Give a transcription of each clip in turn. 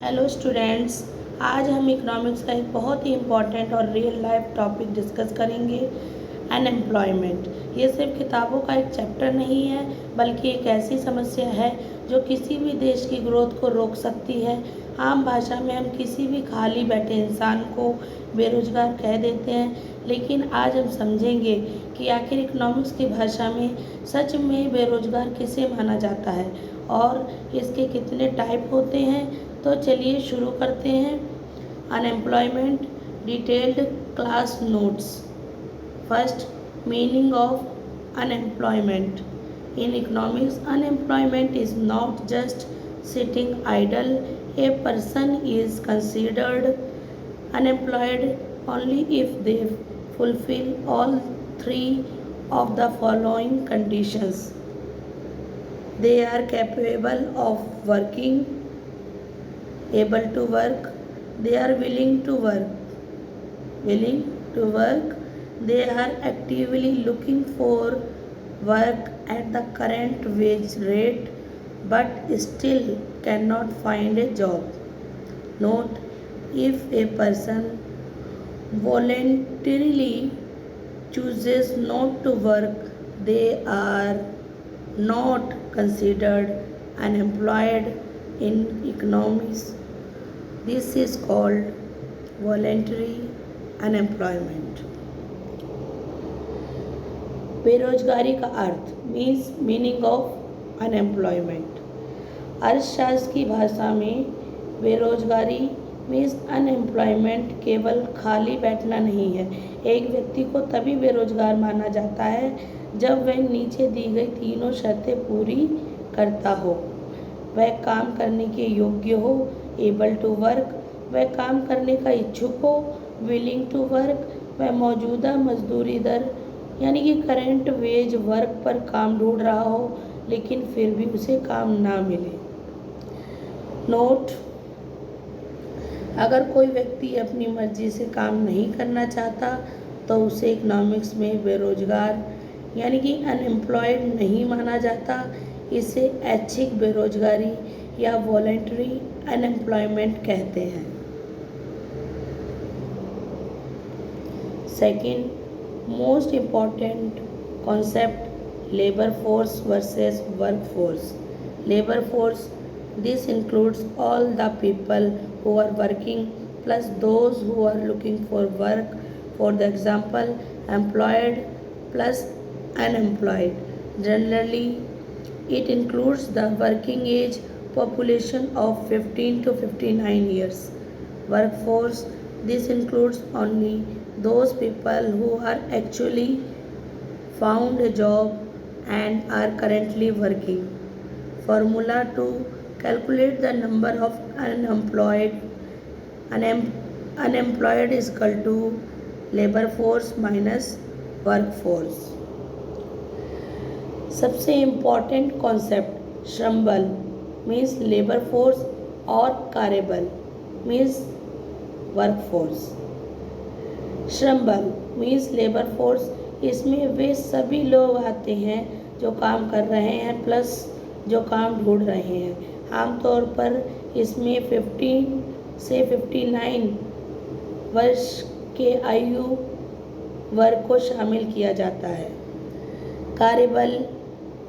Hello students, आज हम economics का एक बहुत ही इम्पॉर्टेंट और रियल लाइफ टॉपिक डिस्कस करेंगे, अनएम्प्लॉयमेंट। ये सिर्फ किताबों का एक चैप्टर नहीं है, बल्कि एक ऐसी समस्या है जो किसी भी देश की ग्रोथ को रोक सकती है। आम भाषा में हम किसी भी खाली बैठे इंसान को बेरोजगार कह देते हैं, लेकिन आज हम समझेंगे कि आखिर इकोनॉमिक्स की भाषा में सच में बेरोजगार किसे माना जाता है और इसके कितने टाइप होते हैं। तो चलिए शुरू करते हैं। Unemployment detailed class notes. First, meaning of unemployment. In economics, unemployment is not just sitting idle. A person is considered unemployed only if they fulfill all three of the following conditions. They are capable of working, able to work, they are willing to work, they are actively looking for work at the current wage rate but still cannot find a job. Note: if a person voluntarily chooses not to work, they are not considered unemployed in economics. This is called voluntary unemployment. बेरोजगारी का अर्थ meaning of unemployment. अर्थशास्त्र की भाषा में बेरोजगारी means unemployment केवल खाली बैठना नहीं है। एक व्यक्ति को तभी बेरोजगार माना जाता है जब वह नीचे दी गई तीनों शर्तें पूरी करता हो। वह काम करने के योग्य हो, एबल टू वर्क, वह काम करने का इच्छुक हो, विलिंग टू वर्क, वह मौजूदा मजदूरी दर यानी कि करेंट वेज वर्क पर काम ढूंढ रहा हो लेकिन फिर भी उसे काम ना मिले। नोट: अगर कोई व्यक्ति अपनी मर्जी से काम नहीं करना चाहता तो उसे इकोनॉमिक्स में बेरोजगार यानी कि अनएम्प्लॉयड नहीं माना जाता। इसे ऐच्छिक बेरोजगारी या वॉलंटरी अनएम्प्लॉयमेंट कहते हैं। Second most important concept, labour force versus work force. Labour force, this includes all the people who are working plus those who are looking for work. For the example, employed plus unemployed. Generally, it includes the working age population of 15 to 59 years. Workforce, this includes only those people who are actually found a job and are currently working. Formula to calculate the number of unemployed is equal to labor force minus workforce. सबसे important concept, श्रम बल means labour force और कार्यबल means work force. श्रम बल means labour force, इसमें वे सभी लोग आते हैं जो काम कर रहे हैं प्लस जो काम ढूंढ रहे हैं। आमतौर पर इसमें 15 से 59 वर्ष के आयु वर्ग को शामिल किया जाता है। कार्यबल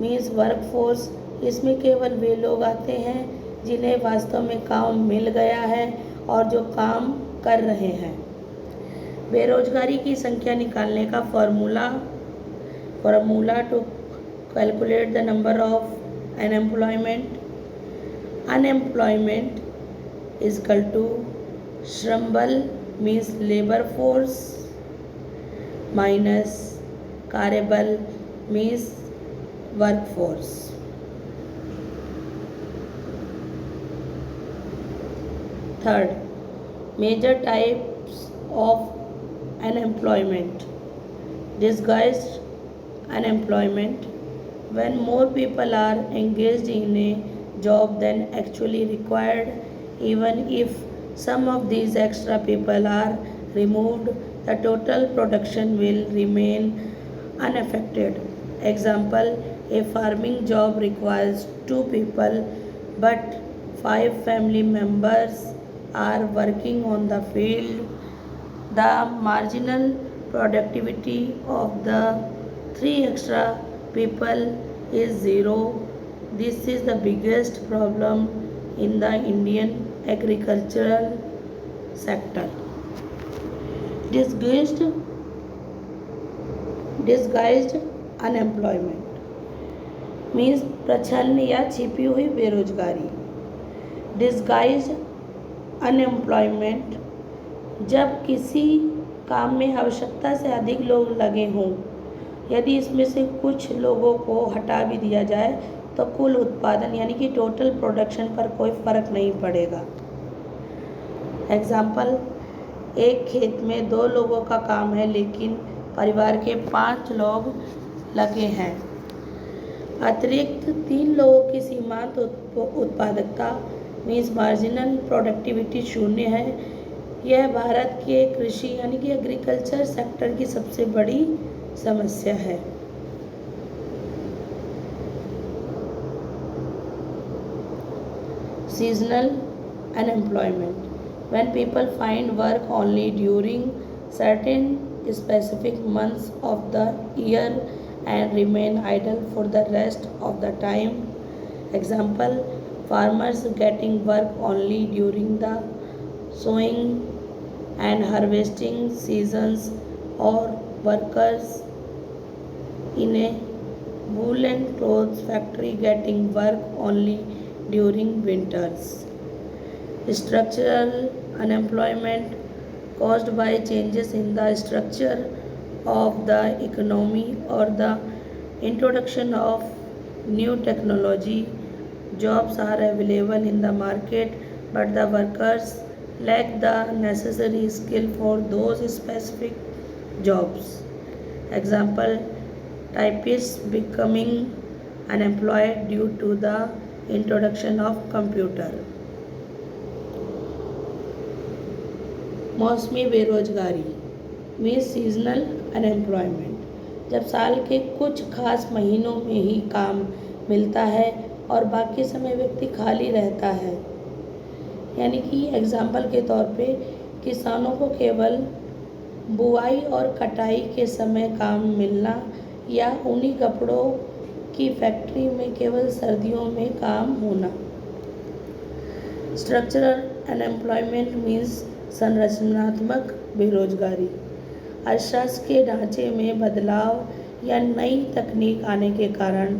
मीन्स वर्क फोर्स, इसमें केवल वे लोग आते हैं जिन्हें वास्तव में काम मिल गया है और जो काम कर रहे हैं। बेरोजगारी की संख्या निकालने का formula to calculate the number of unemployment is equal to श्रम बल मीन्स लेबर फोर्स माइनस कार्यबल means work force. Third, major types of unemployment. Disguised unemployment, when more people are engaged in a job than actually required, even if some of these extra people are removed, the total production will remain unaffected. Example, a farming job requires 2 people but 5 family members are working on the field, the marginal productivity of the 3 extra people is 0. This is the biggest problem in the Indian agricultural sector. Disguised unemployment means प्रच्छन्न या छिपी हुई बेरोजगारी. Disguised unemployment जब किसी काम में आवश्यकता से अधिक लोग लगे हों, यदि इसमें से कुछ लोगों को हटा भी दिया जाए तो कुल उत्पादन यानी कि टोटल प्रोडक्शन पर कोई फर्क नहीं पड़ेगा. एग्जाम्पल, एक खेत में 2 लोगों का काम है लेकिन परिवार के 5 लोग लगे हैं. अतिरिक्त 3 लोगों की सीमांत उत्पादकता मीन्स मार्जिनल प्रोडक्टिविटी 0 है. यह भारत के कृषि यानी कि एग्रीकल्चर सेक्टर की सबसे बड़ी समस्या है. Seasonal unemployment when people find work only during certain specific months of the year and remain idle for the rest of the time. Example, farmers getting work only during the sowing and harvesting seasons, or workers in a woolen clothes factory getting work only during winters. Structural unemployment caused by changes in the structure of the economy or the introduction of new technology. Jobs are available in the market but the workers lack the necessary skill for those specific jobs. Example, typists becoming unemployed due to the introduction of computer. मौसमी बेरोजगारी means seasonal unemployment जब साल के कुछ खास महीनों में ही काम मिलता है और बाकी समय व्यक्ति खाली रहता है. यानी कि एग्जाम्पल के तौर पे किसानों को केवल बुआई और कटाई के समय काम मिलना या ऊनी कपड़ों की फैक्ट्री में केवल सर्दियों में काम होना. स्ट्रक्चरल अनएम्प्लॉयमेंट मीन्स संरचनात्मक बेरोजगारी अर्थशास्त्र के ढांचे में बदलाव या नई तकनीक आने के कारण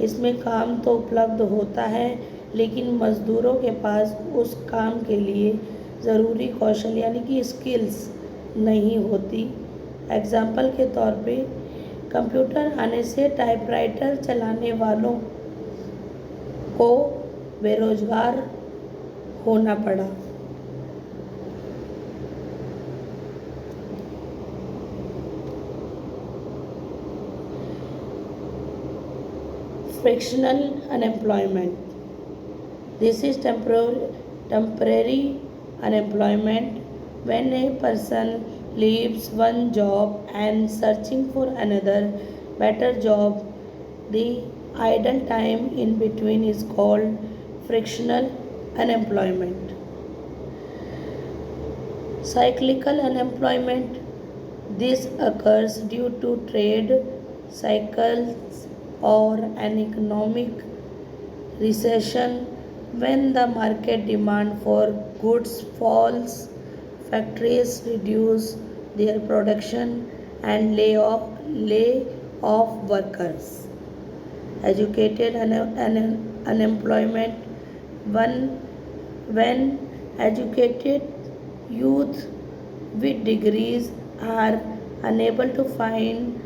इसमें काम तो उपलब्ध होता है लेकिन मज़दूरों के पास उस काम के लिए ज़रूरी कौशल यानी कि स्किल्स नहीं होती. एग्जाम्पल के तौर पे कंप्यूटर आने से टाइपराइटर चलाने वालों को बेरोजगार होना पड़ा. Frictional unemployment. This is temporary unemployment when a person leaves one job and searching for another better job. The idle time in between is called frictional unemployment. Cyclical unemployment. This occurs due to trade cycles or an economic recession when the market demand for goods falls, factories reduce their production and lay off workers. Educated unemployment when educated youth with degrees are unable to find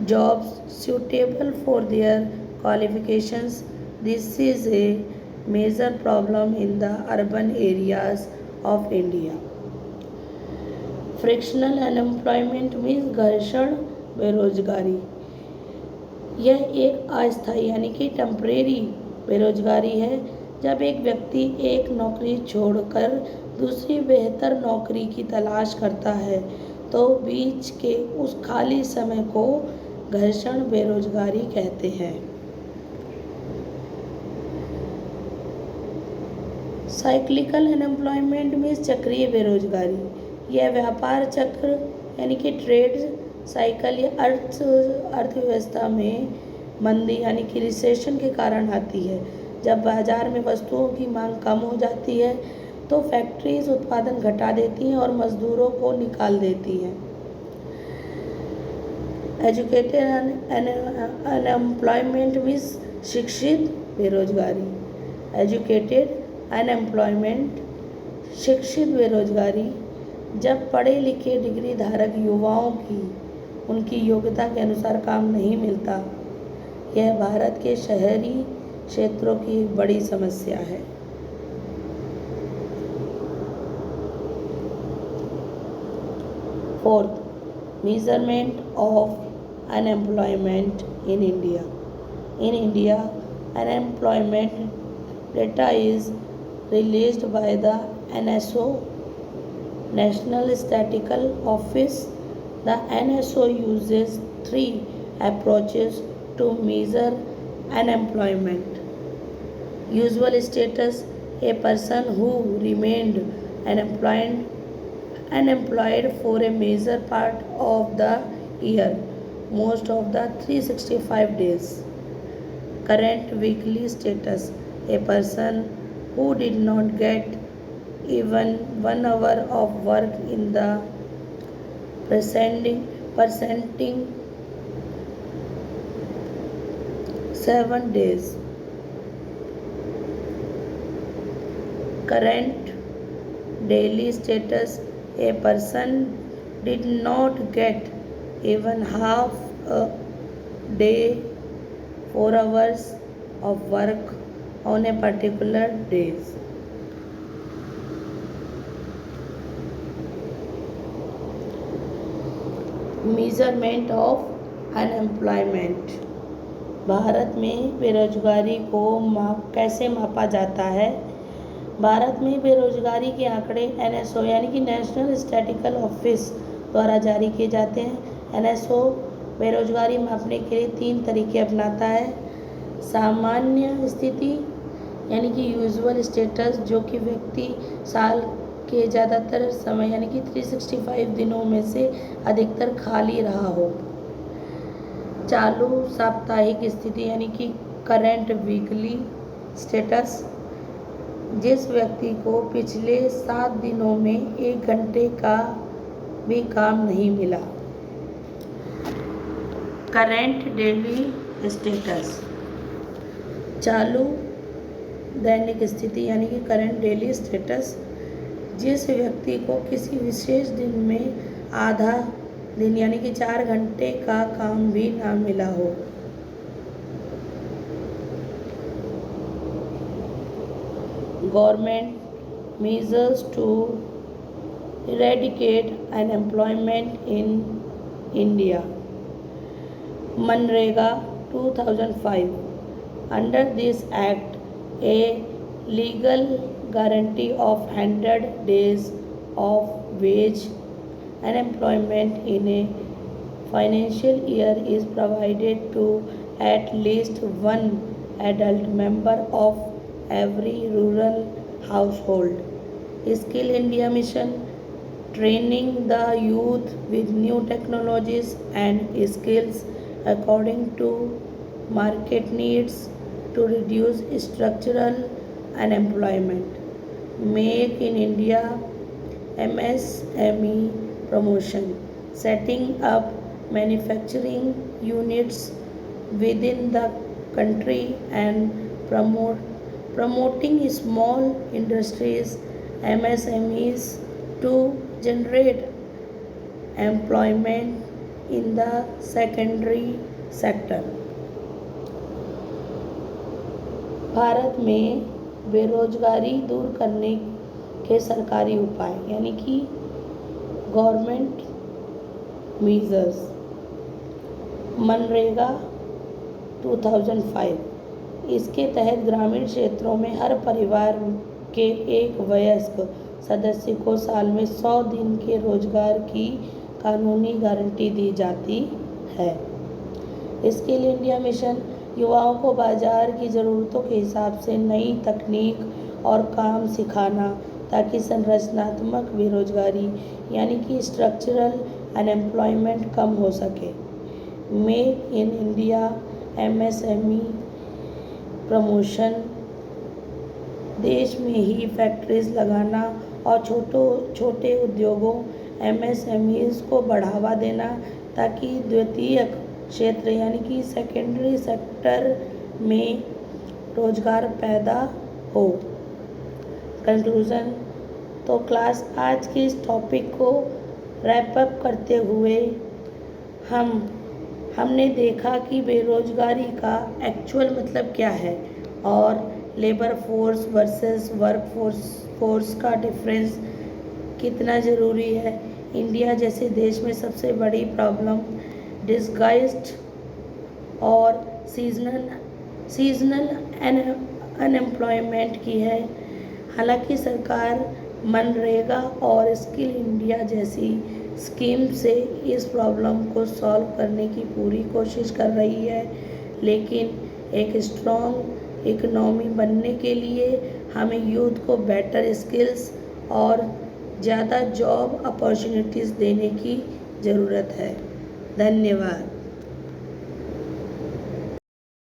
jobs suitable for their qualifications. This is a major problem in the urban areas of India. Frictional unemployment means घर्षण बेरोजगारी. यह एक अस्थायी यानी कि temporary बेरोजगारी है जब एक व्यक्ति एक नौकरी छोड़कर दूसरी बेहतर नौकरी की तलाश करता है तो बीच के उस खाली समय को घर्षण बेरोजगारी कहते हैं. साइक्लिकल अनएम्प्लॉयमेंट में चक्रीय बेरोजगारी, यह व्यापार चक्र यानी कि ट्रेड साइकिल या अर्थव्यवस्था में मंदी यानी कि रिसेशन के कारण आती है। जब बाजार में वस्तुओं की मांग कम हो जाती है तो फैक्ट्रीज उत्पादन घटा देती हैं और मजदूरों को निकाल देती हैं। एजुकेटेड अनएम्प्लॉयमेंट मीन्स शिक्षित बेरोजगारी। एजुकेटेड अनएम्प्लॉयमेंट शिक्षित बेरोजगारी, जब पढ़े लिखे डिग्री धारक युवाओं की उनकी योग्यता के अनुसार काम नहीं मिलता। यह भारत के शहरी क्षेत्रों की एक बड़ी समस्या है। Fourth, measurement of unemployment in India. In India, unemployment data is released by the NSO, National Statistical Office. The NSO uses three approaches to measure unemployment. Usual status, a person who remained unemployed for a major part of the year, most of the 365 days. Current weekly status, a person who did not get even 1 hour of work in the preceding 7 days. Current daily status, a person did not get even half a day, 4 hours of work on a particular day. Measurement of unemployment. Bharat में बेरोजगारी को कैसे मापा जाता है? भारत में बेरोजगारी के आंकड़े NSO यानी कि नेशनल स्टैटिस्टिकल ऑफिस द्वारा जारी किए जाते हैं। NSO बेरोजगारी मापने के लिए 3 तरीके अपनाता है। सामान्य स्थिति यानी कि यूजुअल स्टेटस, जो कि व्यक्ति साल के ज़्यादातर समय यानी कि 365 दिनों में से अधिकतर खाली रहा हो। चालू साप्ताहिक स्थिति यानी कि करंट वीकली स्टेटस, जिस व्यक्ति को पिछले 7 दिनों में 1 घंटे का भी काम नहीं मिला। करंट डेली स्टेटस, चालू दैनिक स्थिति यानी कि करंट डेली स्टेटस, जिस व्यक्ति को किसी विशेष दिन में आधा दिन यानी कि 4 घंटे का काम भी ना मिला हो। Government measures to eradicate unemployment in India. Manrega 2005. Under this act, a legal guarantee of 100 days of wage unemployment in a financial year is provided to at least one adult member of every rural household. Skill India Mission, training the youth with new technologies and skills according to market needs to reduce structural unemployment. Make in India MSME promotion, setting up manufacturing units within the country and promoting small industries MSMEs to generate employment in the secondary sector. Bharat में बेरोजगारी दूर करने के सरकारी उपाय यानी कि government measures. MNREGA 2005, इसके तहत ग्रामीण क्षेत्रों में हर परिवार के एक वयस्क सदस्य को साल में 100 दिन के रोजगार की कानूनी गारंटी दी जाती है। स्किल इंडिया मिशन युवाओं को बाजार की ज़रूरतों के हिसाब से नई तकनीक और काम सिखाना ताकि संरचनात्मक बेरोजगारी यानी कि स्ट्रक्चरल अनएम्प्लॉयमेंट कम हो सके। Make in India, MSME promotion, देश में ही फैक्ट्रीज लगाना और छोटे उद्योगों एमएसएमईज को बढ़ावा देना ताकि द्वितीयक क्षेत्र यानी कि सेकेंडरी सेक्टर में रोजगार पैदा हो। कंक्लूज़न। तो क्लास आज के इस टॉपिक को रैप अप करते हुए हमने देखा कि बेरोजगारी का एक्चुअल मतलब क्या है और labour force versus work force का डिफरेंस कितना ज़रूरी है। इंडिया जैसे देश में सबसे बड़ी प्रॉब्लम डिस्गाइज्ड और सीजनल अनएम्प्लॉयमेंट की है। हालांकि सरकार मनरेगा और स्किल इंडिया जैसी स्कीम से इस प्रॉब्लम को सॉल्व करने की पूरी कोशिश कर रही है, लेकिन एक स्ट्रॉन्ग इकोनॉमी बनने के लिए हमें यूथ को बेटर स्किल्स और ज़्यादा जॉब अपॉर्चुनिटीज़ देने की ज़रूरत है। धन्यवाद।